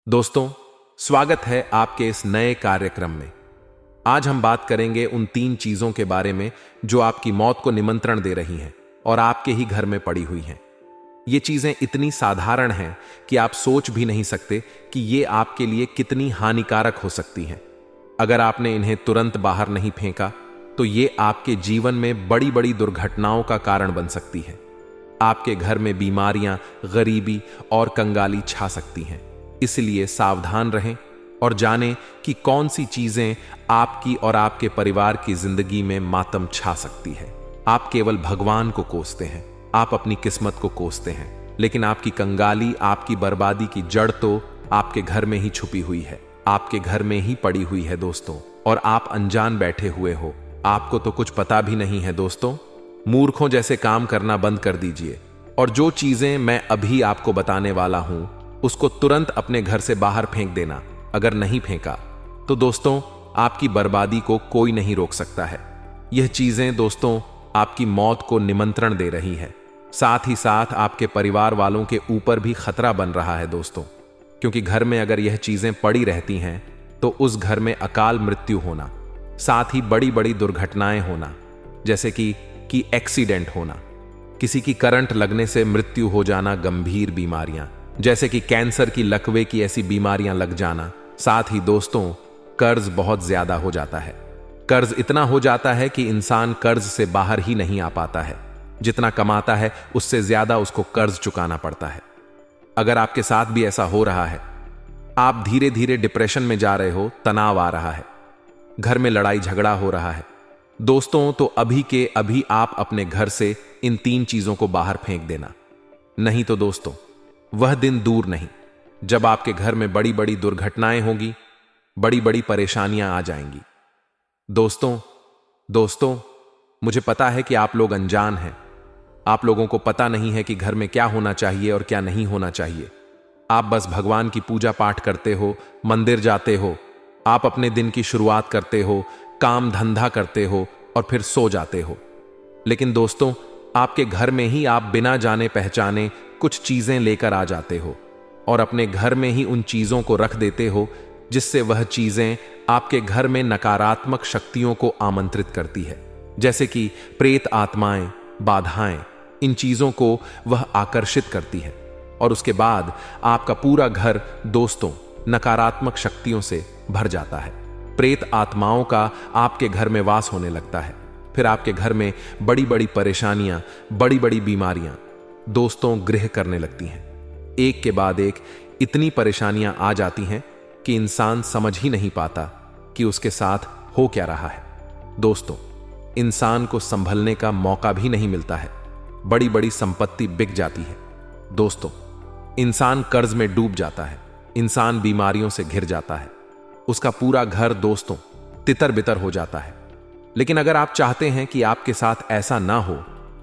दोस्तों, स्वागत है आपके इस नए कार्यक्रम में। आज हम बात करेंगे उन 3 चीजों के बारे में जो आपकी मौत को निमंत्रण दे रही हैं और आपके ही घर में पड़ी हुई हैं। ये चीजें इतनी साधारण हैं कि आप सोच भी नहीं सकते कि ये आपके लिए कितनी हानिकारक हो सकती हैं। अगर आपने इन्हें तुरंत बाहर नहीं फेंका तो ये आपके जीवन में बड़ी बड़ी दुर्घटनाओं का कारण बन सकती है। आपके घर में बीमारियां, गरीबी और कंगाली छा सकती हैं। इसलिए सावधान रहें और जानें कि कौन सी चीजें आपकी और आपके परिवार की जिंदगी में मातम छा सकती है। आप केवल भगवान को कोसते हैं, आप अपनी किस्मत को कोसते हैं, लेकिन आपकी कंगाली, आपकी बर्बादी की जड़ तो आपके घर में ही छुपी हुई है, आपके घर में ही पड़ी हुई है दोस्तों। और आप अनजान बैठे हुए हो, आपको तो कुछ पता भी नहीं है दोस्तों। मूर्खों जैसे काम करना बंद कर दीजिए और जो चीजें मैं अभी आपको बताने वाला हूं उसको तुरंत अपने घर से बाहर फेंक देना। अगर नहीं फेंका तो दोस्तों आपकी बर्बादी को कोई नहीं रोक सकता है। यह चीजें दोस्तों आपकी मौत को निमंत्रण दे रही है, साथ ही साथ आपके परिवार वालों के ऊपर भी खतरा बन रहा है दोस्तों। क्योंकि घर में अगर यह चीजें पड़ी रहती हैं तो उस घर में अकाल मृत्यु होना, साथ ही बड़ी बड़ी दुर्घटनाएं होना, जैसे कि एक्सीडेंट होना, किसी की करंट लगने से मृत्यु हो जाना, गंभीर बीमारियां जैसे कि कैंसर की, लकवे की ऐसी बीमारियां लग जाना। साथ ही दोस्तों कर्ज बहुत ज्यादा हो जाता है। कर्ज इतना हो जाता है कि इंसान कर्ज से बाहर ही नहीं आ पाता है। जितना कमाता है उससे ज्यादा उसको कर्ज चुकाना पड़ता है। अगर आपके साथ भी ऐसा हो रहा है, आप धीरे धीरे डिप्रेशन में जा रहे हो, तनाव आ रहा है, घर में लड़ाई झगड़ा हो रहा है दोस्तों, तो अभी के अभी आप अपने घर से इन 3 चीजों को बाहर फेंक देना। नहीं तो दोस्तों वह दिन दूर नहीं जब आपके घर में बड़ी बड़ी दुर्घटनाएं होंगी, बड़ी बड़ी परेशानियां आ जाएंगी। दोस्तों मुझे पता है कि आप लोग अनजान हैं, आप लोगों को पता नहीं है कि घर में क्या होना चाहिए और क्या नहीं होना चाहिए। आप बस भगवान की पूजा पाठ करते हो, मंदिर जाते हो, आप अपने दिन की शुरुआत करते हो, काम धंधा करते हो और फिर सो जाते हो। लेकिन दोस्तों आपके घर में ही आप बिना जाने पहचाने कुछ चीजें लेकर आ जाते हो और अपने घर में ही उन चीजों को रख देते हो जिससे वह चीजें आपके घर में नकारात्मक शक्तियों को आमंत्रित करती है, जैसे कि प्रेत आत्माएं, बाधाएं। इन चीजों को वह आकर्षित करती है और उसके बाद आपका पूरा घर दोस्तों नकारात्मक शक्तियों से भर जाता है। प्रेत आत्माओं का आपके घर में वास होने लगता है। फिर आपके घर में बड़ी बड़ी परेशानियां, बड़ी बड़ी बीमारियां दोस्तों गृह करने लगती हैं। एक के बाद एक इतनी परेशानियां आ जाती हैं कि इंसान समझ ही नहीं पाता कि उसके साथ हो क्या रहा है। दोस्तों इंसान को संभलने का मौका भी नहीं मिलता है, बड़ी बड़ी संपत्ति बिक जाती है दोस्तों, इंसान कर्ज में डूब जाता है, इंसान बीमारियों से घिर जाता है, उसका पूरा घर दोस्तों तितर बितर हो जाता है। लेकिन अगर आप चाहते हैं कि आपके साथ ऐसा ना हो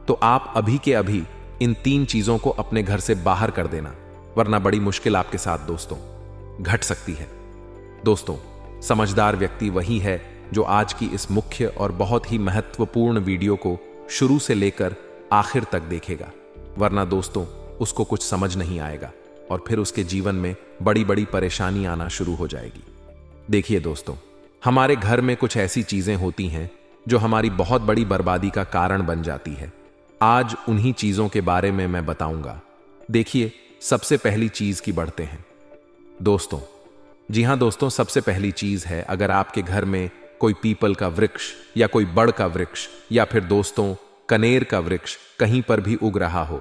तो आप अभी के अभी इन 3 चीजों को अपने घर से बाहर कर देना, वरना बड़ी मुश्किल आपके साथ दोस्तों घट सकती है। दोस्तों समझदार व्यक्ति वही है जो आज की इस मुख्य और बहुत ही महत्वपूर्ण वीडियो को शुरू से लेकर आखिर तक देखेगा, वरना दोस्तों उसको कुछ समझ नहीं आएगा और फिर उसके जीवन में बड़ी बड़ी परेशानी आना शुरू हो जाएगी। देखिए दोस्तों, हमारे घर में कुछ ऐसी चीजें होती हैं जो हमारी बहुत बड़ी बर्बादी का कारण बन जाती है। आज उन्हीं चीजों के बारे में मैं बताऊंगा। देखिए सबसे पहली चीज की बढ़ते हैं दोस्तों। जी हां दोस्तों, सबसे पहली चीज है, अगर आपके घर में कोई पीपल का वृक्ष या कोई बड़ का वृक्ष या फिर दोस्तों कनेर का वृक्ष कहीं पर भी उग रहा हो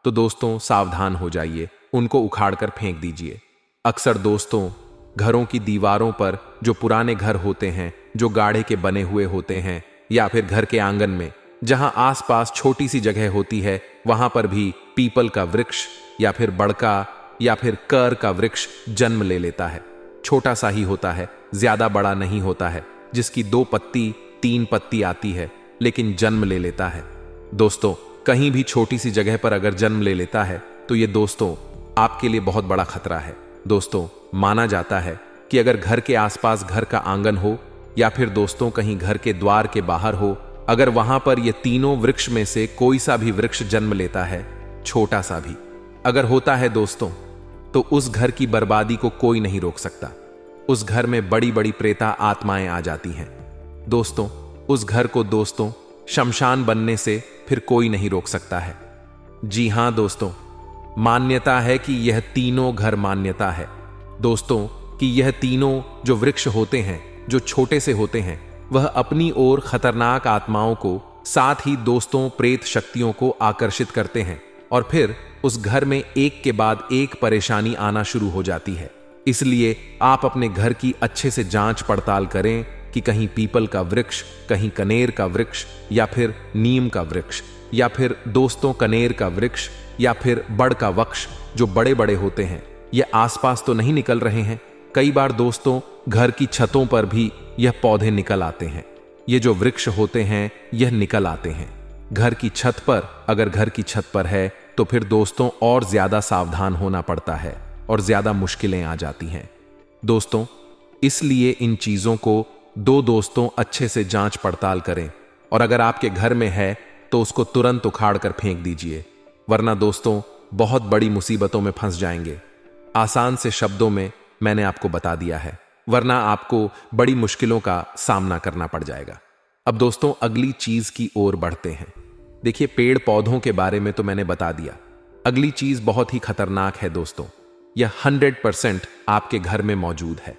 तो दोस्तों सावधान हो जाइए, उनको उखाड़ कर फेंक दीजिए। अक्सर दोस्तों घरों की दीवारों पर, जो पुराने घर होते हैं, जो गाढ़े के बने हुए होते हैं, या फिर घर के आंगन में जहां आसपास छोटी सी जगह होती है, वहां पर भी पीपल का वृक्ष या फिर बड़का या फिर कर का वृक्ष जन्म ले लेता है। छोटा सा ही होता है, ज्यादा बड़ा नहीं होता है, जिसकी 2 पत्ती 3 पत्ती आती है, लेकिन जन्म ले लेता है। दोस्तों कहीं भी छोटी सी जगह पर अगर जन्म ले लेता है तो ये दोस्तों आपके लिए बहुत बड़ा खतरा है। दोस्तों माना जाता है कि अगर घर के आसपास घर का आंगन हो या फिर दोस्तों कहीं घर के द्वार के बाहर हो, अगर वहां पर ये तीनों वृक्ष में से कोई सा भी वृक्ष जन्म लेता है, छोटा सा भी अगर होता है दोस्तों, तो उस घर की बर्बादी को कोई नहीं रोक सकता। उस घर में बड़ी बड़ी प्रेता आत्माएं आ जाती हैं। दोस्तों, उस घर को दोस्तों शमशान बनने से फिर कोई नहीं रोक सकता है। जी हां दोस्तों, मान्यता है कि यह तीनों घर मान्यता है दोस्तों कि यह तीनों जो वृक्ष होते हैं, जो छोटे से होते हैं, वह अपनी ओर खतरनाक आत्माओं को, साथ ही दोस्तों प्रेत शक्तियों को आकर्षित करते हैं और फिर उस घर में एक के बाद एक परेशानी आना शुरू हो जाती है। इसलिए आप अपने घर की अच्छे से जांच पड़ताल करें कि कहीं पीपल का वृक्ष, कहीं कनेर का वृक्ष, या फिर नीम का वृक्ष, या फिर दोस्तों कनेर का वृक्ष, या फिर बड़ का वृक्ष जो बड़े बड़े होते हैं, ये आसपास तो नहीं निकल रहे हैं। कई बार दोस्तों घर की छतों पर भी यह पौधे निकल आते हैं। ये जो वृक्ष होते हैं यह निकल आते हैं घर की छत पर। अगर घर की छत पर है तो फिर दोस्तों और ज्यादा सावधान होना पड़ता है और ज्यादा मुश्किलें आ जाती हैं दोस्तों। इसलिए इन चीजों को दोस्तों अच्छे से जांच पड़ताल करें, और अगर आपके घर में है तो उसको तुरंत उखाड़ कर फेंक दीजिए, वरना दोस्तों बहुत बड़ी मुसीबतों में फंस जाएंगे। आसान से शब्दों में मैंने आपको बता दिया है, वरना आपको बड़ी मुश्किलों का सामना करना पड़ जाएगा। अब दोस्तों अगली चीज की ओर बढ़ते हैं। देखिए, पेड़ पौधों के बारे में तो मैंने बता दिया। अगली चीज बहुत ही खतरनाक है दोस्तों। यह 100% आपके घर में मौजूद है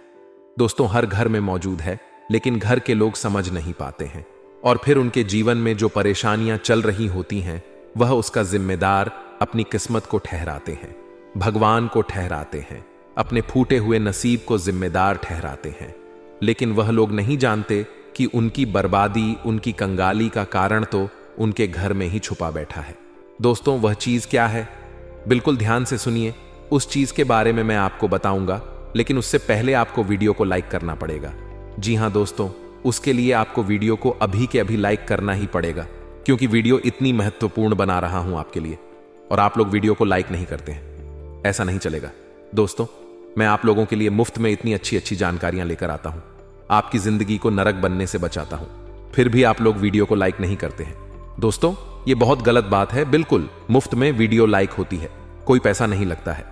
दोस्तों। हर घर में मौजूद है, लेकिन घर के लोग समझ नहीं पाते हैं, और फिर उनके जीवन में जो परेशानियां चल रही होती हैं वह उसका जिम्मेदार अपनी किस्मत को ठहराते हैं, भगवान को ठहराते हैं, अपने फूटे हुए नसीब को जिम्मेदार ठहराते हैं। लेकिन वह लोग नहीं जानते कि उनकी बर्बादी, उनकी कंगाली का कारण तो उनके घर में ही छुपा बैठा है दोस्तों। वह चीज क्या है? बिल्कुल ध्यान से सुनिए। उस चीज के बारे में मैं आपको बताऊंगा, लेकिन उससे पहले आपको वीडियो को लाइक करना पड़ेगा। जी हां दोस्तों, उसके लिए आपको वीडियो को अभी के अभी लाइक करना ही पड़ेगा, क्योंकि वीडियो इतनी महत्वपूर्ण बना रहा हूं आपके लिए, और आप लोग वीडियो को लाइक नहीं करते हैं। ऐसा नहीं चलेगा दोस्तों। मैं आप लोगों के लिए मुफ्त में इतनी अच्छी अच्छी जानकारियां लेकर आता हूं, आपकी जिंदगी को नरक बनने से बचाता हूं, फिर भी आप लोग वीडियो को लाइक नहीं करते हैं दोस्तों। यह बहुत गलत बात है। बिल्कुल मुफ्त में वीडियो लाइक होती है, कोई पैसा नहीं लगता है।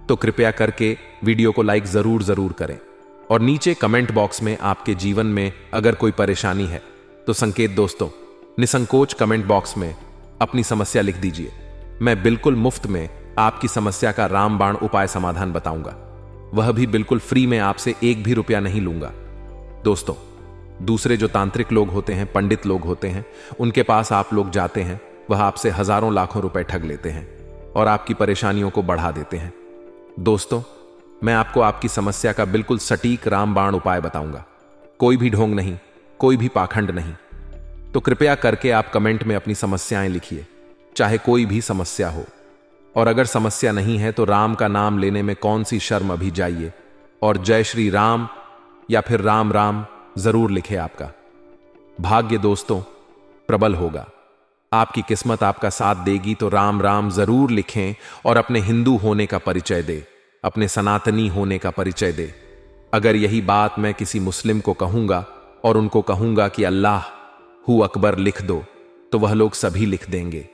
तो कृपया करके वीडियो को लाइक जरूर करें, और नीचे कमेंट बॉक्स में आपके जीवन में अगर कोई परेशानी है तो संकेत दोस्तों निसंकोच कमेंट बॉक्स में अपनी समस्या लिख दीजिए। मैं बिल्कुल मुफ्त में आपकी समस्या का रामबाण उपाय समाधान बताऊंगा, वह भी बिल्कुल फ्री में, आपसे एक भी रुपया नहीं लूंगा दोस्तों। दूसरे जो तांत्रिक लोग होते हैं, पंडित लोग होते हैं, उनके पास आप लोग जाते हैं, वह आपसे हजारों लाखों रुपए ठग लेते हैं और आपकी परेशानियों को बढ़ा देते हैं दोस्तों। मैं आपको आपकी समस्या का बिल्कुल सटीक रामबाण उपाय बताऊंगा, कोई भी ढोंग नहीं, कोई भी पाखंड नहीं। तो कृपया करके आप कमेंट में अपनी समस्याएं लिखिए, चाहे कोई भी समस्या हो। और अगर समस्या नहीं है तो राम का नाम लेने में कौन सी शर्म, अभी जाइए और जय श्री राम या फिर राम राम जरूर लिखे। आपका भाग्य दोस्तों प्रबल होगा, आपकी किस्मत आपका साथ देगी। तो राम राम जरूर लिखें और अपने हिंदू होने का परिचय दे, अपने सनातनी होने का परिचय दे। अगर यही बात मैं किसी मुस्लिम को कहूंगा और उनको कहूंगा कि अल्लाह हु अकबर लिख दो, तो वह लोग सभी लिख देंगे।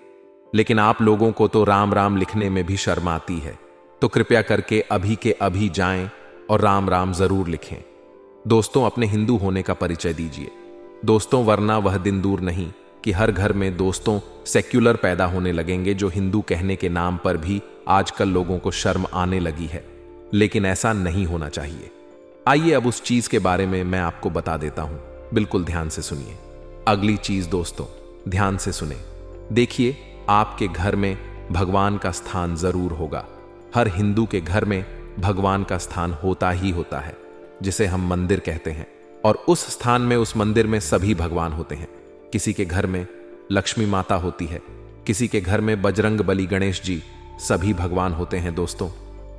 लेकिन आप लोगों को तो राम राम लिखने में भी शर्म आती है। तो कृपया करके अभी के अभी जाएं और राम राम जरूर लिखें दोस्तों। अपने हिंदू होने का परिचय दीजिए दोस्तों, वरना वह दिन दूर नहीं कि हर घर में दोस्तों सेक्युलर पैदा होने लगेंगे, जो हिंदू कहने के नाम पर भी आजकल लोगों को शर्म आने लगी है। लेकिन ऐसा नहीं होना चाहिए। आइए अब उस चीज के बारे में मैं आपको बता देता हूं, बिल्कुल ध्यान से सुनिए। अगली चीज दोस्तों ध्यान से सुने। देखिए, आपके घर में भगवान का स्थान जरूर होगा। हर हिंदू के घर में भगवान का स्थान होता ही होता है, जिसे हम मंदिर कहते हैं। और उस स्थान में, उस मंदिर में सभी भगवान होते हैं। किसी के घर में लक्ष्मी माता होती है, किसी के घर में बजरंग बली, गणेश जी, सभी भगवान होते हैं दोस्तों।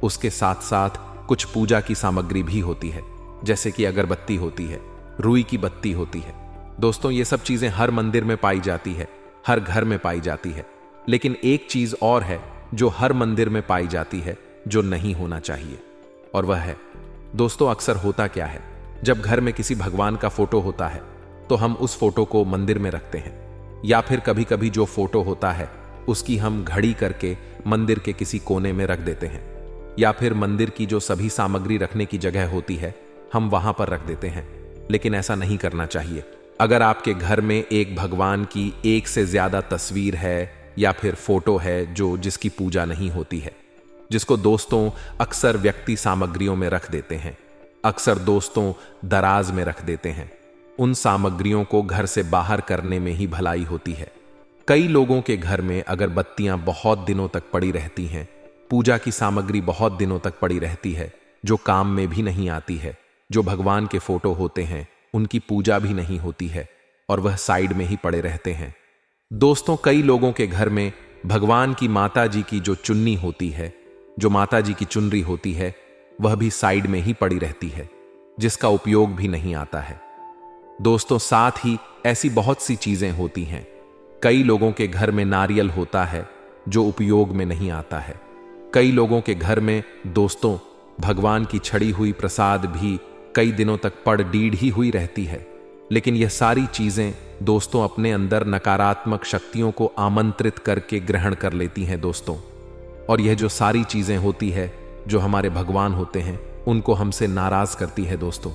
उसके साथ साथ कुछ पूजा की सामग्री भी होती है, जैसे कि अगरबत्ती होती है, रुई की बत्ती होती है दोस्तों। ये सब चीजें हर मंदिर में पाई जाती है, हर घर में पाई जाती है। लेकिन एक चीज और है जो हर मंदिर में पाई जाती है, जो नहीं होना चाहिए, और वह है दोस्तों, अक्सर होता क्या है, जब घर में किसी भगवान का फोटो होता है तो हम उस फोटो को मंदिर में रखते हैं, या फिर कभी कभी जो फोटो होता है उसकी हम घड़ी करके मंदिर के किसी कोने में रख देते हैं, या फिर मंदिर की जो सभी सामग्री रखने की जगह होती है हम वहां पर रख देते हैं। लेकिन ऐसा नहीं करना चाहिए। अगर आपके घर में एक भगवान की एक से ज्यादा तस्वीर है या फिर फोटो है जिसकी पूजा नहीं होती है, जिसको दोस्तों अक्सर व्यक्ति सामग्रियों में रख देते हैं, अक्सर दोस्तों दराज में रख देते हैं, उन सामग्रियों को घर से बाहर करने में ही भलाई होती है। कई लोगों के घर में अगरबत्तियां बहुत दिनों तक पड़ी रहती हैं, पूजा की सामग्री बहुत दिनों तक पड़ी रहती है जो काम में भी नहीं आती है, जो भगवान के फोटो होते हैं उनकी पूजा भी नहीं होती है और वह साइड में ही पड़े रहते हैं। दोस्तों, कई लोगों के घर में भगवान की माता जी की जो चुन्नी होती है, जो माता जी की चुनरी होती है, वह भी साइड में ही पड़ी रहती है, जिसका उपयोग भी नहीं आता है। दोस्तों, साथ ही ऐसी बहुत सी चीजें होती हैं। कई लोगों के घर में नारियल होता है जो उपयोग में नहीं आता है। कई लोगों के घर में दोस्तों भगवान की छड़ी हुई प्रसाद भी कई दिनों तक पड़ डीड ही हुई रहती है। लेकिन यह सारी चीजें दोस्तों अपने अंदर नकारात्मक शक्तियों को आमंत्रित करके ग्रहण कर लेती हैं दोस्तों। और यह जो सारी चीजें होती है जो हमारे भगवान होते हैं उनको हमसे नाराज करती है दोस्तों।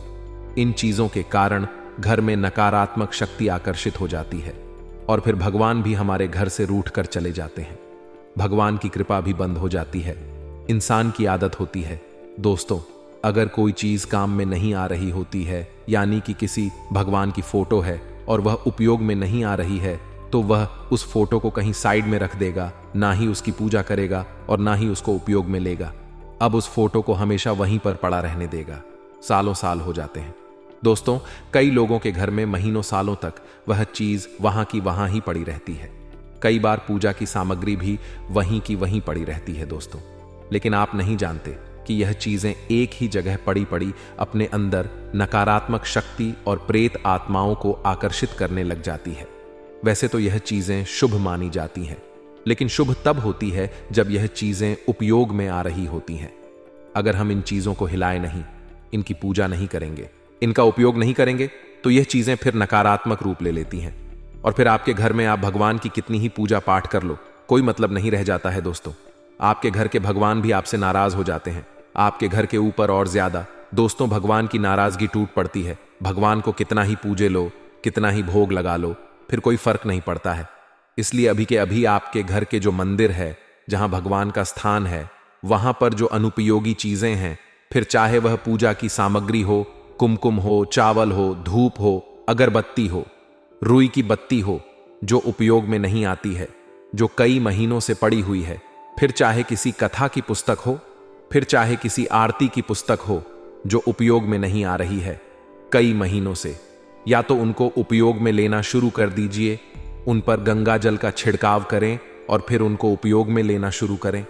इन चीजों के कारण घर में नकारात्मक शक्ति आकर्षित हो जाती है और फिर भगवान भी हमारे घर से रूठ कर चले जाते हैं। भगवान की कृपा भी बंद हो जाती है। इंसान की आदत होती है दोस्तों, अगर कोई चीज काम में नहीं आ रही होती है, यानी कि किसी भगवान की फोटो है और वह उपयोग में नहीं आ रही है, तो वह उस फोटो को कहीं साइड में रख देगा, ना ही उसकी पूजा करेगा और ना ही उसको उपयोग में लेगा। अब उस फोटो को हमेशा वहीं पर पड़ा रहने देगा। सालों साल हो जाते हैं दोस्तों। कई लोगों के घर में महीनों सालों तक वह चीज वहां की वहां ही पड़ी रहती है। कई बार पूजा की सामग्री भी वहीं की वहीं पड़ी रहती है दोस्तों। लेकिन आप नहीं जानते कि यह चीजें एक ही जगह पड़ी पड़ी अपने अंदर नकारात्मक शक्ति और प्रेत आत्माओं को आकर्षित करने लग जाती है। वैसे तो यह चीजें शुभ मानी जाती हैं, लेकिन शुभ तब होती है जब यह चीजें उपयोग में आ रही होती हैं। अगर हम इन चीजों को हिलाए नहीं, इनकी पूजा नहीं करेंगे, इनका उपयोग नहीं करेंगे, तो यह चीजें फिर नकारात्मक रूप ले लेती हैं और फिर आपके घर में आप भगवान की कितनी ही पूजा पाठ कर लो, कोई मतलब नहीं रह जाता है दोस्तों। आपके घर के भगवान भी आपसे नाराज हो जाते हैं। आपके घर के ऊपर और ज्यादा दोस्तों भगवान की नाराजगी टूट पड़ती है। भगवान को कितना ही पूजे लो, कितना ही भोग लगा लो, फिर कोई फर्क नहीं पड़ता है। इसलिए अभी के अभी आपके घर के जो मंदिर है, जहां भगवान का स्थान है, वहां पर जो अनुपयोगी चीजें हैं, फिर चाहे वह पूजा की सामग्री हो, कुमकुम हो, चावल हो, धूप हो, अगरबत्ती हो, रुई की बत्ती हो, जो उपयोग में नहीं आती है, जो कई महीनों से पड़ी हुई है, फिर चाहे किसी कथा की पुस्तक हो, फिर चाहे किसी आरती की पुस्तक हो, जो उपयोग में नहीं आ रही है कई महीनों से, या तो उनको उपयोग में लेना शुरू कर दीजिए, उन पर गंगा जल का छिड़काव करें और फिर उनको उपयोग में लेना शुरू करें,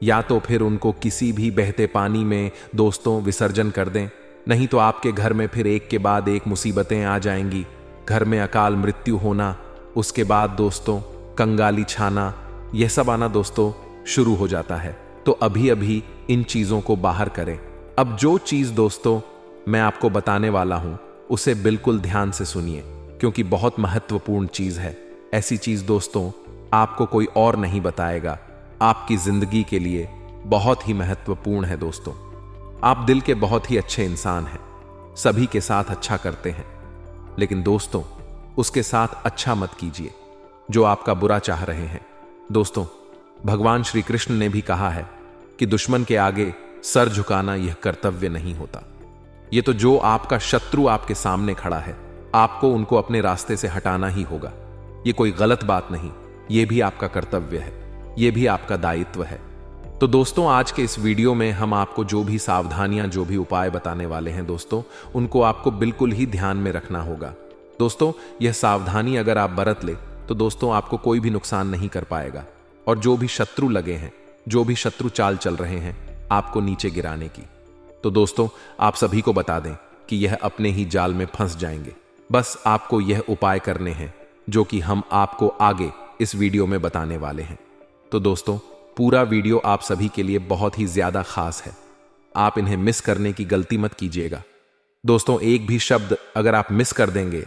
या तो फिर उनको किसी भी बहते पानी में दोस्तों विसर्जन कर दें। नहीं तो आपके घर में फिर एक के बाद एक मुसीबतें आ जाएंगी। घर में अकाल मृत्यु होना, उसके बाद दोस्तों कंगाली छाना, यह सब आना दोस्तों शुरू हो जाता है। तो अभी अभी इन चीजों को बाहर करें। अब जो चीज दोस्तों मैं आपको बताने वाला हूं उसे बिल्कुल ध्यान से सुनिए, क्योंकि बहुत महत्वपूर्ण चीज है। ऐसी चीज दोस्तों आपको कोई और नहीं बताएगा, आपकी जिंदगी के लिए बहुत ही महत्वपूर्ण है दोस्तों। आप दिल के बहुत ही अच्छे इंसान हैं, सभी के साथ अच्छा करते हैं, लेकिन दोस्तों उसके साथ अच्छा मत कीजिए जो आपका बुरा चाह रहे हैं। दोस्तों भगवान श्री कृष्ण ने भी कहा है कि दुश्मन के आगे सर झुकाना यह कर्तव्य नहीं होता। यह तो जो आपका शत्रु आपके सामने खड़ा है, आपको उनको अपने रास्ते से हटाना ही होगा। यह कोई गलत बात नहीं, यह भी आपका कर्तव्य है, यह भी आपका दायित्व है। तो दोस्तों आज के इस वीडियो में हम आपको जो भी सावधानियां, जो भी उपाय बताने वाले हैं दोस्तों, उनको आपको बिल्कुल ही ध्यान में रखना होगा। दोस्तों यह सावधानी अगर आप बरत ले तो दोस्तों आपको कोई भी नुकसान नहीं कर पाएगा, और जो भी शत्रु लगे हैं, जो भी शत्रु चाल चल रहे हैं आपको नीचे गिराने की, तो दोस्तों आप सभी को बता दें कि यह अपने ही जाल में फंस जाएंगे। बस आपको यह उपाय करने हैं जो कि हम आपको आगे इस वीडियो में बताने वाले हैं। तो दोस्तों पूरा वीडियो आप सभी के लिए बहुत ही ज्यादा खास है, आप इन्हें मिस करने की गलती मत कीजिएगा। दोस्तों एक भी शब्द अगर आप मिस कर देंगे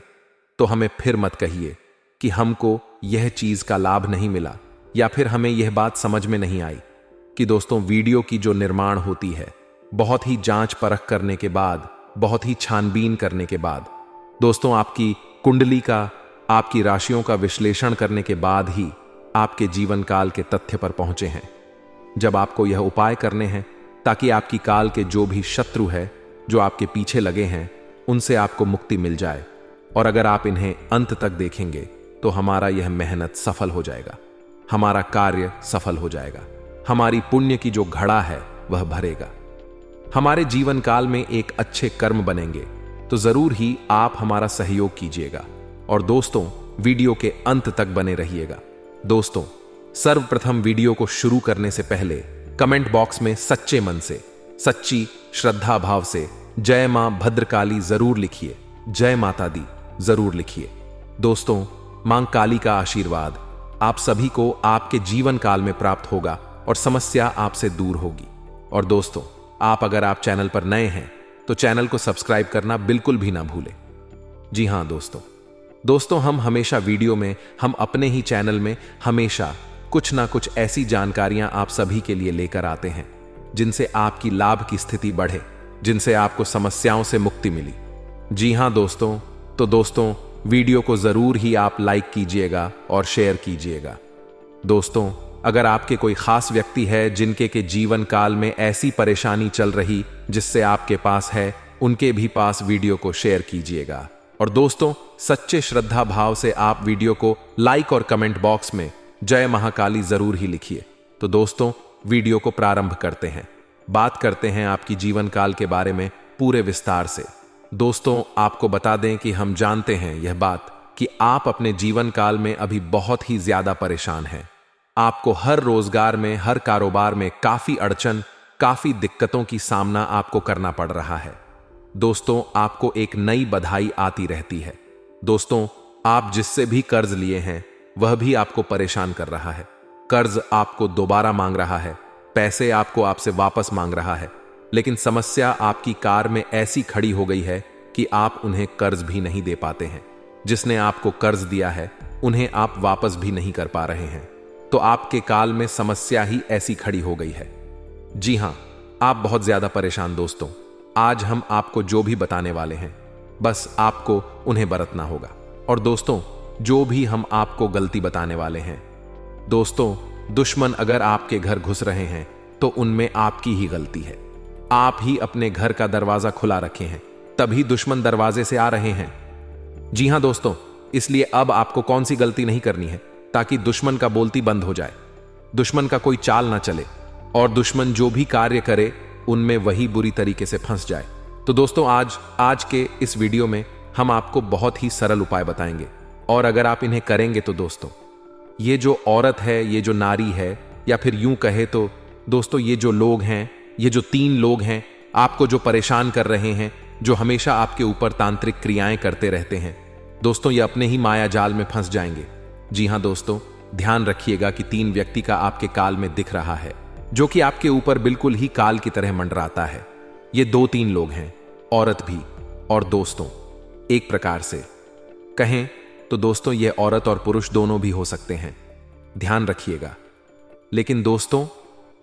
तो हमें फिर मत कहिए कि हमको यह चीज का लाभ नहीं मिला, या फिर हमें यह बात समझ में नहीं आई कि दोस्तों वीडियो की जो निर्माण होती है बहुत ही जांच परख करने के बाद, बहुत ही छानबीन करने के बाद, दोस्तों आपकी कुंडली का, आपकी राशियों का विश्लेषण करने के बाद ही आपके जीवन काल के तथ्य पर पहुंचे हैं। जब आपको यह उपाय करने हैं ताकि आपकी काल के जो भी शत्रु है, जो आपके पीछे लगे हैं, उनसे आपको मुक्ति मिल जाए। और अगर आप इन्हें अंत तक देखेंगे तो हमारा यह मेहनत सफल हो जाएगा, हमारा कार्य सफल हो जाएगा, हमारी पुण्य की जो घड़ा है वह भरेगा, हमारे जीवन काल में एक अच्छे कर्म बनेंगे। तो जरूर ही आप हमारा सहयोग कीजिएगा और दोस्तों वीडियो के अंत तक बने रहिएगा। दोस्तों सर्वप्रथम वीडियो को शुरू करने से पहले कमेंट बॉक्स में सच्चे मन से, सच्ची श्रद्धा भाव से जय मां भद्रकाली जरूर लिखिए, जय माता दी जरूर लिखिए। दोस्तों मां काली का आशीर्वाद आप सभी को आपके जीवन काल में प्राप्त होगा और समस्या आपसे दूर होगी। और दोस्तों अगर आप चैनल पर नए हैं तो चैनल को सब्सक्राइब करना बिल्कुल भी ना भूलें। जी हां दोस्तों हम हमेशा वीडियो में, हम अपने ही चैनल में हमेशा कुछ ना कुछ ऐसी जानकारियां आप सभी के लिए लेकर आते हैं जिनसे आपकी लाभ की स्थिति बढ़े, जिनसे आपको समस्याओं से मुक्ति मिली। जी हां दोस्तों वीडियो को जरूर ही आप लाइक कीजिएगा और शेयर कीजिएगा। दोस्तों अगर आपके कोई खास व्यक्ति है जिनके के जीवन काल में ऐसी परेशानी चल रही जिससे आपके पास है, उनके भी पास वीडियो को शेयर कीजिएगा। और दोस्तों सच्चे श्रद्धा भाव से आप वीडियो को लाइक और कमेंट बॉक्स में जय महाकाली जरूर ही लिखिए। तो दोस्तों वीडियो को प्रारंभ करते हैं, बात करते हैं आपकी जीवन काल के बारे में पूरे विस्तार से। दोस्तों आपको बता दें कि हम जानते हैं यह बात कि आप अपने जीवन काल में अभी बहुत ही ज्यादा परेशान हैं। आपको हर रोजगार में, हर कारोबार में काफी अड़चन, काफी दिक्कतों की सामना आपको करना पड़ रहा है। दोस्तों आपको एक नई बधाई आती रहती है। दोस्तों आप जिससे भी कर्ज लिए हैं वह भी आपको परेशान कर रहा है, कर्ज आपको दोबारा मांग रहा है, पैसे आपसे वापस मांग रहा है, लेकिन समस्या आपकी कार में ऐसी खड़ी हो गई है कि आप उन्हें कर्ज भी नहीं दे पाते हैं। जिसने आपको कर्ज दिया है उन्हें आप वापस भी नहीं कर पा रहे हैं। तो आपके काल में समस्या ही ऐसी खड़ी हो गई है। जी हां, आप बहुत ज्यादा परेशान। दोस्तों आज हम आपको जो भी बताने वाले हैं बस आपको उन्हें बरतना होगा। और दोस्तों जो भी हम आपको गलती बताने वाले हैं, दोस्तों दुश्मन अगर आपके घर घुस रहे हैं तो उनमें आपकी ही गलती है। आप ही अपने घर का दरवाजा खुला रखे हैं, तभी दुश्मन दरवाजे से आ रहे हैं। जी हां दोस्तों, इसलिए अब आपको कौन सी गलती नहीं करनी है ताकि दुश्मन का बोलती बंद हो जाए, दुश्मन का कोई चाल ना चले और दुश्मन जो भी कार्य करे उनमें वही बुरी तरीके से फंस जाए। तो दोस्तों आज के इस वीडियो में हम आपको बहुत ही सरल उपाय बताएंगे और अगर आप इन्हें करेंगे तो दोस्तों ये जो औरत है, ये जो नारी है, या फिर यूं कहे तो दोस्तों ये जो लोग हैं, ये जो 3 लोग हैं आपको जो परेशान कर रहे हैं, जो हमेशा आपके ऊपर तांत्रिक क्रियाएं करते रहते हैं, दोस्तों ये अपने ही माया जाल में फंस जाएंगे। जी हां दोस्तों, ध्यान रखिएगा कि 3 व्यक्ति का आपके काल में दिख रहा है जो कि आपके ऊपर बिल्कुल ही काल की तरह मंडराता है। ये 2-3 लोग हैं, औरत भी और दोस्तों एक प्रकार से कहें तो दोस्तों ये औरत और पुरुष दोनों भी हो सकते हैं, ध्यान रखिएगा। लेकिन दोस्तों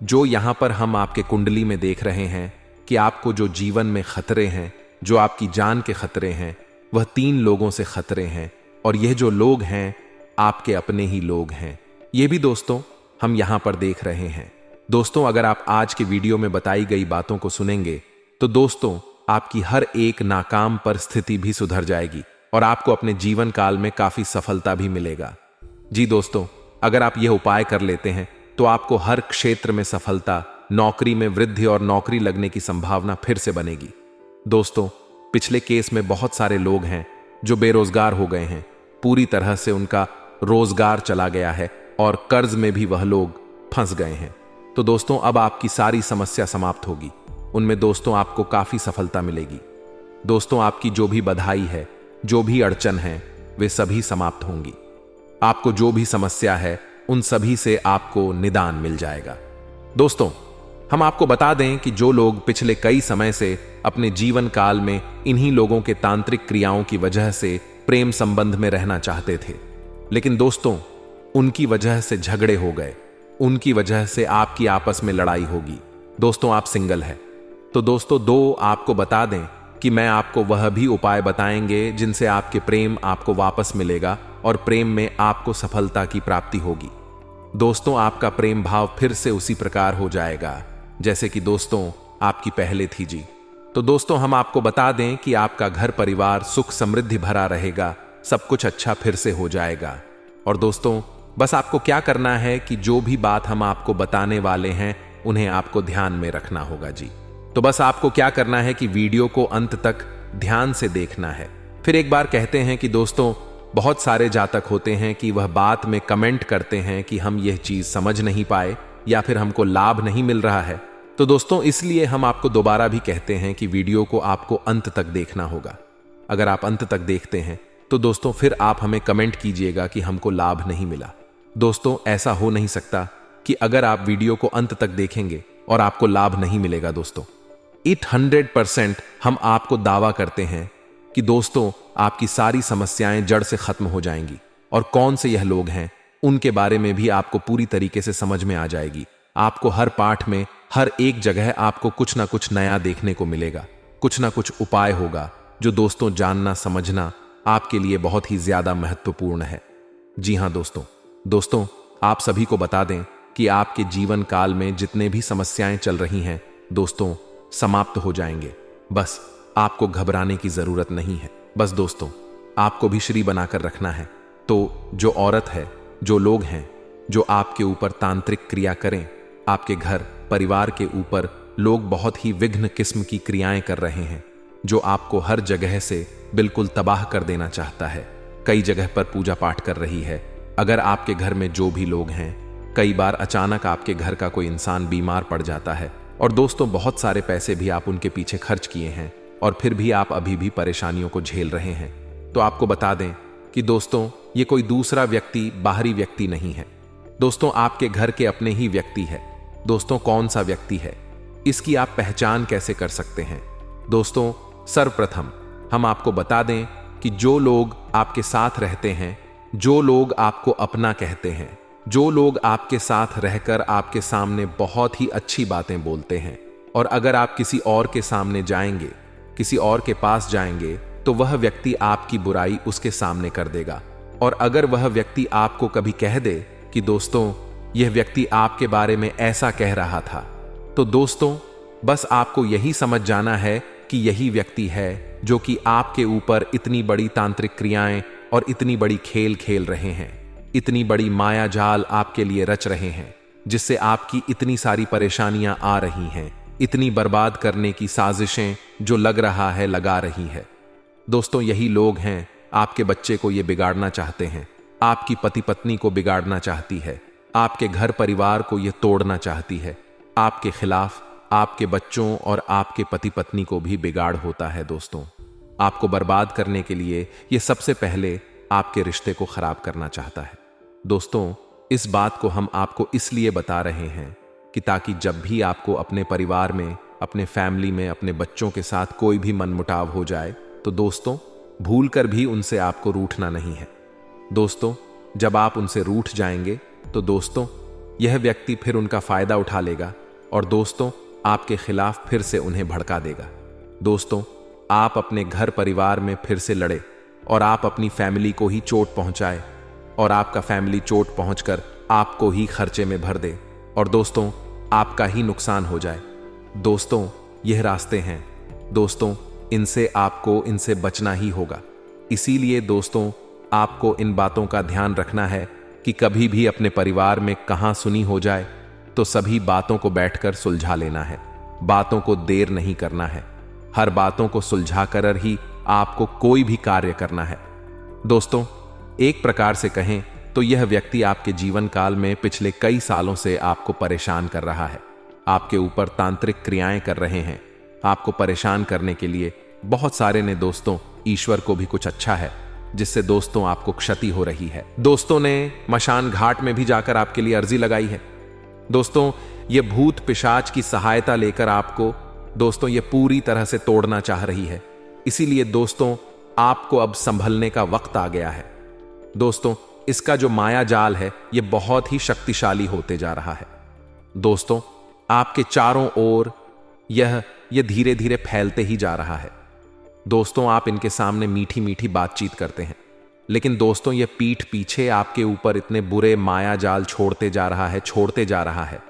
जो यहां पर हम आपके कुंडली में देख रहे हैं कि आपको जो जीवन में खतरे हैं, जो आपकी जान के खतरे हैं, वह 3 लोगों से खतरे हैं और यह जो लोग हैं आपके अपने ही लोग हैं। ये भी दोस्तों हम यहां पर देख रहे हैं। दोस्तों अगर आप आज के वीडियो में बताई गई बातों को सुनेंगे तो दोस्तों आपकी हर एक नाकाम परिस्थिति भी सुधर जाएगी और आपको अपने जीवन काल में काफी सफलता भी मिलेगा। जी दोस्तों अगर आप यह उपाय कर लेते हैं तो आपको हर क्षेत्र में सफलता, नौकरी में वृद्धि और नौकरी लगने की संभावना फिर से बनेगी। दोस्तों पिछले केस में बहुत सारे लोग हैं जो बेरोजगार हो गए हैं, पूरी तरह से उनका रोजगार चला गया है और कर्ज में भी वह लोग फंस गए हैं। तो दोस्तों अब आपकी सारी समस्या समाप्त होगी, उनमें दोस्तों आपको काफी सफलता मिलेगी। दोस्तों आपकी जो भी बधाई है, जो भी अड़चन है, वे सभी समाप्त होंगी। आपको जो भी समस्या है उन सभी से आपको निदान मिल जाएगा। दोस्तों हम आपको बता दें कि जो लोग पिछले कई समय से अपने जीवन काल में इन्हीं लोगों के तांत्रिक क्रियाओं की वजह से प्रेम संबंध में रहना चाहते थे, लेकिन दोस्तों उनकी वजह से झगड़े हो गए, उनकी वजह से आपकी आपस में लड़ाई होगी। दोस्तों आप सिंगल है तो दोस्तों दो आपको बता दें कि मैं आपको वह भी उपाय बताएंगे जिनसे आपके प्रेम आपको वापस मिलेगा और प्रेम में आपको सफलता की प्राप्ति होगी। दोस्तों आपका प्रेम भाव फिर से उसी प्रकार हो जाएगा जैसे कि दोस्तों आपकी पहले थी जी। तो दोस्तों हम आपको बता दें कि आपका घर परिवार सुख समृद्धि भरा रहेगा, सब कुछ अच्छा फिर से हो जाएगा। और दोस्तों बस आपको क्या करना है कि जो भी बात हम आपको बताने वाले हैं उन्हें आपको ध्यान में रखना होगा जी। तो बस आपको क्या करना है कि वीडियो को अंत तक ध्यान से देखना है। फिर एक बार कहते हैं कि दोस्तों बहुत सारे जातक होते हैं कि वह बात में कमेंट करते हैं कि हम यह चीज समझ नहीं पाए या फिर हमको लाभ नहीं मिल रहा है। तो दोस्तों इसलिए हम आपको दोबारा भी कहते हैं कि वीडियो को आपको अंत तक देखना होगा। अगर आप अंत तक देखते हैं तो दोस्तों फिर आप हमें कमेंट कीजिएगा कि हमको लाभ नहीं मिला। दोस्तों ऐसा हो नहीं सकता कि अगर आप वीडियो को अंत तक देखेंगे और आपको लाभ नहीं मिलेगा। दोस्तों 100% हम आपको दावा करते हैं कि दोस्तों आपकी सारी समस्याएं जड़ से खत्म हो जाएंगी और कौन से यह लोग हैं उनके बारे में भी आपको पूरी तरीके से समझ में आ जाएगी। आपको हर पाठ में हर एक जगह आपको कुछ ना कुछ नया देखने को मिलेगा, कुछ ना कुछ उपाय होगा जो दोस्तों जानना समझना आपके लिए बहुत ही ज्यादा महत्वपूर्ण है। जी हां दोस्तों आप सभी को बता दें कि आपके जीवन काल में जितने भी समस्याएं चल रही हैं दोस्तों समाप्त हो जाएंगे। बस आपको घबराने की जरूरत नहीं है। बस दोस्तों आपको भी श्री बनाकर रखना है। तो जो औरत है, जो लोग हैं जो आपके ऊपर तांत्रिक क्रिया करें, आपके घर परिवार के ऊपर लोग बहुत ही विघ्न किस्म की क्रियाएं कर रहे हैं जो आपको हर जगह से बिल्कुल तबाह कर देना चाहता है, कई जगह पर पूजा पाठ कर रही है। अगर आपके घर में जो भी लोग हैं, कई बार अचानक आपके घर का कोई इंसान बीमार पड़ जाता है और दोस्तों बहुत सारे पैसे भी आप उनके पीछे खर्च किए हैं और फिर भी आप अभी भी परेशानियों को झेल रहे हैं। तो आपको बता दें कि दोस्तों ये कोई दूसरा व्यक्ति, बाहरी व्यक्ति नहीं है। दोस्तों आपके घर के अपने ही व्यक्ति है। दोस्तों कौन सा व्यक्ति है, इसकी आप पहचान कैसे कर सकते हैं? दोस्तों सर्वप्रथम हम आपको बता दें कि जो लोग आपके साथ रहते हैं, जो लोग आपको अपना कहते हैं, जो लोग आपके साथ रहकर आपके सामने बहुत ही अच्छी बातें बोलते हैं और अगर आप किसी और के सामने जाएंगे, किसी और के पास जाएंगे तो वह व्यक्ति आपकी बुराई उसके सामने कर देगा। और अगर वह व्यक्ति आपको कभी कह दे कि दोस्तों यह व्यक्ति आपके बारे में ऐसा कह रहा था, तो दोस्तों बस आपको यही समझ जाना है कि यही व्यक्ति है जो कि आपके ऊपर इतनी बड़ी तांत्रिक क्रियाएं और इतनी बड़ी खेल खेल रहे हैं, इतनी बड़ी माया जाल आपके लिए रच रहे हैं जिससे आपकी इतनी सारी परेशानियां आ रही हैं, इतनी बर्बाद करने की साजिशें जो लग रहा है लगा रही है। दोस्तों यही लोग हैं आपके बच्चे को ये बिगाड़ना चाहते हैं, आपकी पति पत्नी को बिगाड़ना चाहती है, आपके घर परिवार को ये तोड़ना चाहती है, आपके खिलाफ आपके बच्चों और आपके पति पत्नी को भी बिगाड़ होता है। दोस्तों आपको बर्बाद करने के लिए ये सबसे पहले आपके रिश्ते को खराब करना चाहता है। दोस्तों इस बात को हम आपको इसलिए बता रहे हैं कि ताकि जब भी आपको अपने परिवार में, अपने फैमिली में, अपने बच्चों के साथ कोई भी मनमुटाव हो जाए तो दोस्तों भूल कर भी उनसे आपको रूठना नहीं है। दोस्तों जब आप उनसे रूठ जाएंगे तो दोस्तों यह व्यक्ति फिर उनका फायदा उठा लेगा और दोस्तों आपके खिलाफ फिर से उन्हें भड़का देगा। दोस्तों आप अपने घर परिवार में फिर से लड़े और आप अपनी फैमिली को ही चोट पहुंचाए और आपका फैमिली चोट पहुंचकर आपको ही खर्चे में भर दे और दोस्तों आपका ही नुकसान हो जाए। दोस्तों यह रास्ते हैं, दोस्तों इनसे बचना ही होगा। इसीलिए दोस्तों आपको इन बातों का ध्यान रखना है कि कभी भी अपने परिवार में कहां सुनी हो जाए तो सभी बातों को बैठकर सुलझा लेना है, बातों को देर नहीं करना है, हर बातों को सुलझा कर ही आपको कोई भी कार्य करना है। दोस्तों एक प्रकार से कहें तो यह व्यक्ति आपके जीवन काल में पिछले कई सालों से आपको परेशान कर रहा है, आपके ऊपर तांत्रिक क्रियाएं कर रहे हैं, आपको परेशान करने के लिए बहुत सारे ने दोस्तों ईश्वर को भी कुछ अच्छा है जिससे दोस्तों आपको क्षति हो रही है। दोस्तों ने मशान घाट में भी जाकर आपके लिए अर्जी लगाई है। दोस्तों ये भूत पिशाच की सहायता लेकर आपको दोस्तों ये पूरी तरह से तोड़ना चाह रही है। इसीलिए दोस्तों आपको अब संभलने का वक्त आ गया है। दोस्तों इसका जो माया जाल है ये बहुत ही शक्तिशाली होते जा रहा है। दोस्तों, आपके चारों ओर यह धीरे धीरे फैलते ही जा रहा है। दोस्तों, आप इनके सामने मीठी मीठी बातचीत करते हैं, लेकिन दोस्तों ये पीठ पीछे आपके ऊपर इतने बुरे माया जाल छोड़ते जा रहा है,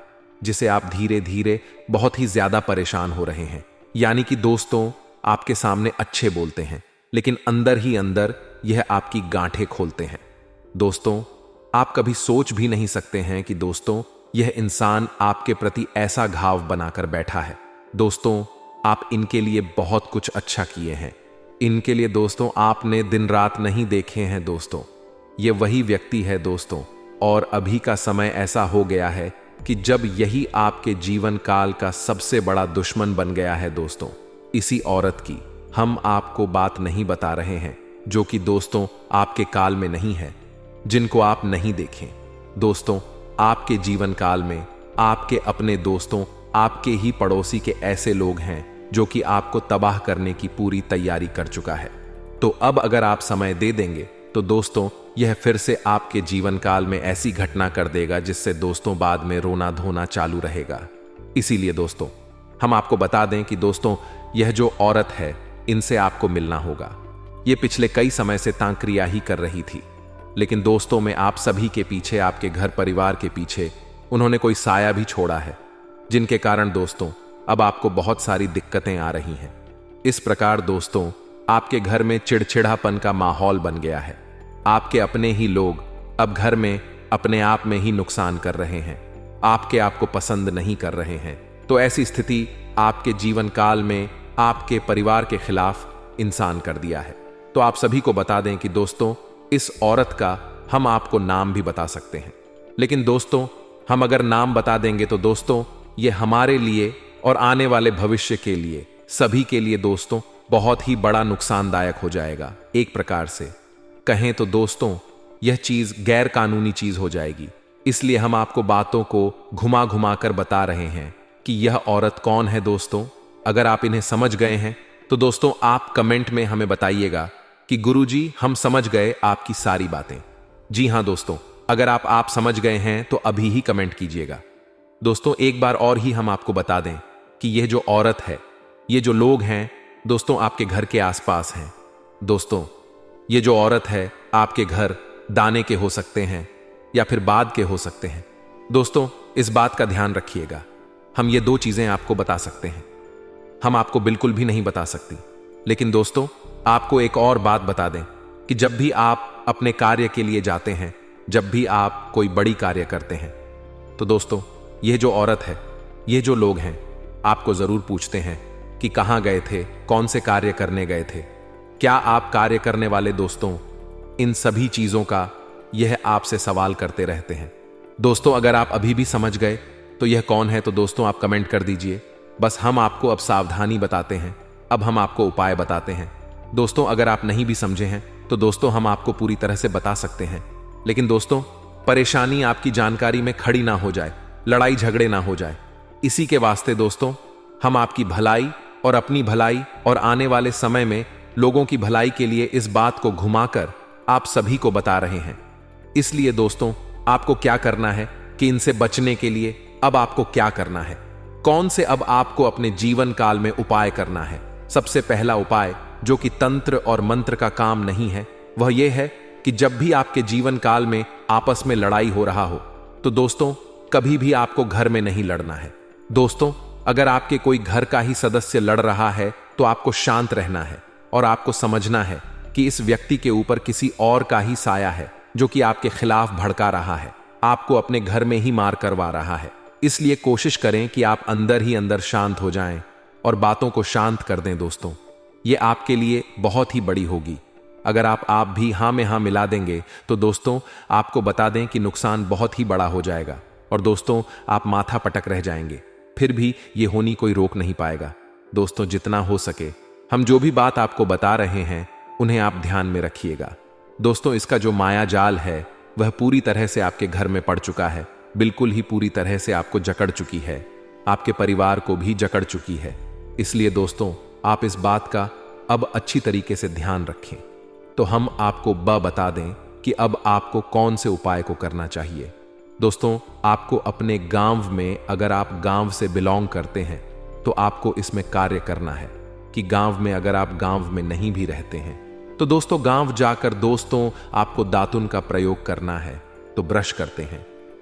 जिसे आप धीरे धीरे बहुत ही ज्यादा परेशान हो रहे हैं। यानी कि दोस्तों, आपके सामने अच्छे बोलते हैं, लेकिन अंदर ही अंदर यह आपकी गांठें खोलते हैं। दोस्तों, आप कभी सोच भी नहीं सकते हैं कि दोस्तों यह इंसान आपके प्रति ऐसा घाव बनाकर बैठा है। दोस्तों, आप इनके लिए बहुत कुछ अच्छा किए हैं। इनके लिए दोस्तों आपने दिन रात नहीं देखे हैं। दोस्तों, ये वही व्यक्ति है दोस्तों, और अभी का समय ऐसा हो गया है कि जब यही आपके जीवन काल का सबसे बड़ा दुश्मन बन गया है। दोस्तों, इसी औरत की हम आपको बात नहीं बता रहे हैं, जो कि दोस्तों आपके काल में नहीं है, जिनको आप नहीं देखें। दोस्तों, आपके जीवन काल में आपके अपने दोस्तों, आपके ही पड़ोसी के ऐसे लोग हैं जो कि आपको तबाह करने की पूरी तैयारी कर चुका है। तो अब अगर आप समय दे देंगे तो दोस्तों यह फिर से आपके जीवन काल में ऐसी घटना कर देगा जिससे दोस्तों बाद में रोना धोना चालू रहेगा। इसीलिए दोस्तों हम आपको बता दें कि दोस्तों यह जो औरत है, इनसे आपको मिलना होगा। ये पिछले कई समय से तांक्रिया ही कर रही थी, लेकिन दोस्तों में आप सभी के पीछे, आपके घर परिवार के पीछे उन्होंने कोई साया भी छोड़ा है, जिनके कारण दोस्तों अब आपको बहुत सारी दिक्कतें आ रही हैं। इस प्रकार दोस्तों आपके घर में चिड़चिड़ापन का माहौल बन गया है। आपके अपने ही लोग अब घर में अपने आप में ही नुकसान कर रहे हैं, आपको पसंद नहीं कर रहे हैं। तो ऐसी स्थिति आपके जीवन काल में आपके परिवार के खिलाफ इंसान कर दिया है। तो आप सभी को बता दें कि दोस्तों इस औरत का हम आपको नाम भी बता सकते हैं, लेकिन दोस्तों हम अगर नाम बता देंगे तो दोस्तों ये हमारे लिए और आने वाले भविष्य के लिए, सभी के लिए दोस्तों बहुत ही बड़ा नुकसानदायक हो जाएगा। एक प्रकार से कहें तो दोस्तों यह चीज गैर कानूनी चीज हो जाएगी। इसलिए हम आपको बातों को घुमा घुमा कर बता रहे हैं कि यह औरत कौन है। दोस्तों अगर आप इन्हें समझ गए हैं तो दोस्तों आप कमेंट में हमें बताइएगा कि गुरुजी हम समझ गए आपकी सारी बातें। जी हां दोस्तों, अगर आप समझ गए हैं तो अभी ही कमेंट कीजिएगा। दोस्तों एक बार और ही हम आपको बता दें कि यह जो औरत है, ये जो लोग हैं दोस्तों आपके घर के आसपास हैं। दोस्तों ये जो औरत है आपके घर दाने के हो सकते हैं या फिर बाद के हो सकते हैं। दोस्तों इस बात का ध्यान रखिएगा, हम ये दो चीजें आपको बता सकते हैं, हम आपको बिल्कुल भी नहीं बता सकती। लेकिन दोस्तों आपको एक और बात बता दें कि जब भी आप अपने कार्य के लिए जाते हैं, जब भी आप कोई बड़ी कार्य करते हैं, तो दोस्तों ये जो औरत है, ये जो लोग हैं आपको जरूर पूछते हैं कि कहां गए थे, कौन से कार्य करने गए थे, क्या आप कार्य करने वाले दोस्तों, इन सभी चीजों का यह आपसे सवाल करते रहते हैं। दोस्तों अगर आप अभी भी समझ गए तो यह कौन है तो दोस्तों आप कमेंट कर दीजिए। बस हम आपको अब सावधानी बताते हैं, अब हम आपको उपाय बताते हैं। दोस्तों अगर आप नहीं भी समझे हैं तो दोस्तों हम आपको पूरी तरह से बता सकते हैं, लेकिन दोस्तों परेशानी आपकी जानकारी में खड़ी ना हो जाए, लड़ाई झगड़े ना हो जाए, इसी के वास्ते दोस्तों हम आपकी भलाई और अपनी भलाई और आने वाले समय में लोगों की भलाई के लिए इस बात को घुमाकर आप सभी को बता रहे हैं। इसलिए दोस्तों आपको क्या करना है कि इनसे बचने के लिए अब आपको क्या करना है, कौन से अब आपको अपने जीवन काल में उपाय करना है। सबसे पहला उपाय जो कि तंत्र और मंत्र का काम नहीं है, वह यह है कि जब भी आपके जीवन काल में आपस में लड़ाई हो रहा हो तो दोस्तों कभी भी आपको घर में नहीं लड़ना है। दोस्तों अगर आपके कोई घर का ही सदस्य लड़ रहा है तो आपको शांत रहना है और आपको समझना है कि इस व्यक्ति के ऊपर किसी और का ही साया है जो कि आपके खिलाफ भड़का रहा है, आपको अपने घर में ही मार करवा रहा है। इसलिए कोशिश करें कि आप अंदर ही अंदर शांत हो जाएं और बातों को शांत कर दें। दोस्तों ये आपके लिए बहुत ही बड़ी होगी। अगर आप भी हाँ में हाँ मिला देंगे तो दोस्तों आपको बता दें कि नुकसान बहुत ही बड़ा हो जाएगा और दोस्तों आप माथा पटक रह जाएंगे, फिर भी ये होनी कोई रोक नहीं पाएगा। दोस्तों जितना हो सके हम जो भी बात आपको बता रहे हैं उन्हें आप ध्यान में रखिएगा। दोस्तों इसका जो माया जाल है वह पूरी तरह से आपके घर में पड़ चुका है, बिल्कुल ही पूरी तरह से आपको जकड़ चुकी है, आपके परिवार को भी जकड़ चुकी है। इसलिए दोस्तों आप इस बात का अब अच्छी तरीके से ध्यान रखें। तो हम आपको बता दें कि अब आपको कौन से उपाय को करना चाहिए। दोस्तों, आपको अपने गांव में, अगर आप गांव से बिलोंग करते हैं तो आपको इसमें कार्य करना है कि गांव में, अगर आप गांव में नहीं भी रहते हैं तो दोस्तों गांव जाकर दोस्तों आपको दातुन का प्रयोग करना है। तो ब्रश करते हैं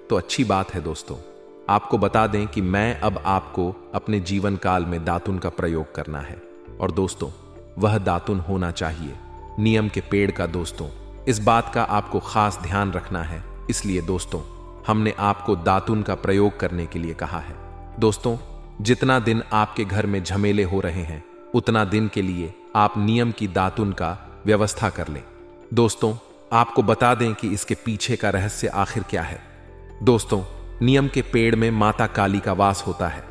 तो अच्छी बात है। दोस्तों, आपको बता दें कि मैं अब आपको अपने जीवन काल में दातुन का प्रयोग करना है, और दोस्तों वह दातुन होना चाहिए नीम के पेड़ का। दोस्तों, इस बात का आपको खास ध्यान रखना है, इसलिए दोस्तों हमने आपको दातुन का प्रयोग करने के लिए कहा है। दोस्तों, जितना दिन आपके घर में झमेले हो रहे हैं उतना दिन के लिए आप नीम की दातुन का व्यवस्था कर लें। दोस्तों, आपको बता दें कि इसके पीछे का रहस्य आखिर क्या है। दोस्तों, नीम के पेड़ में माता काली का वास होता है।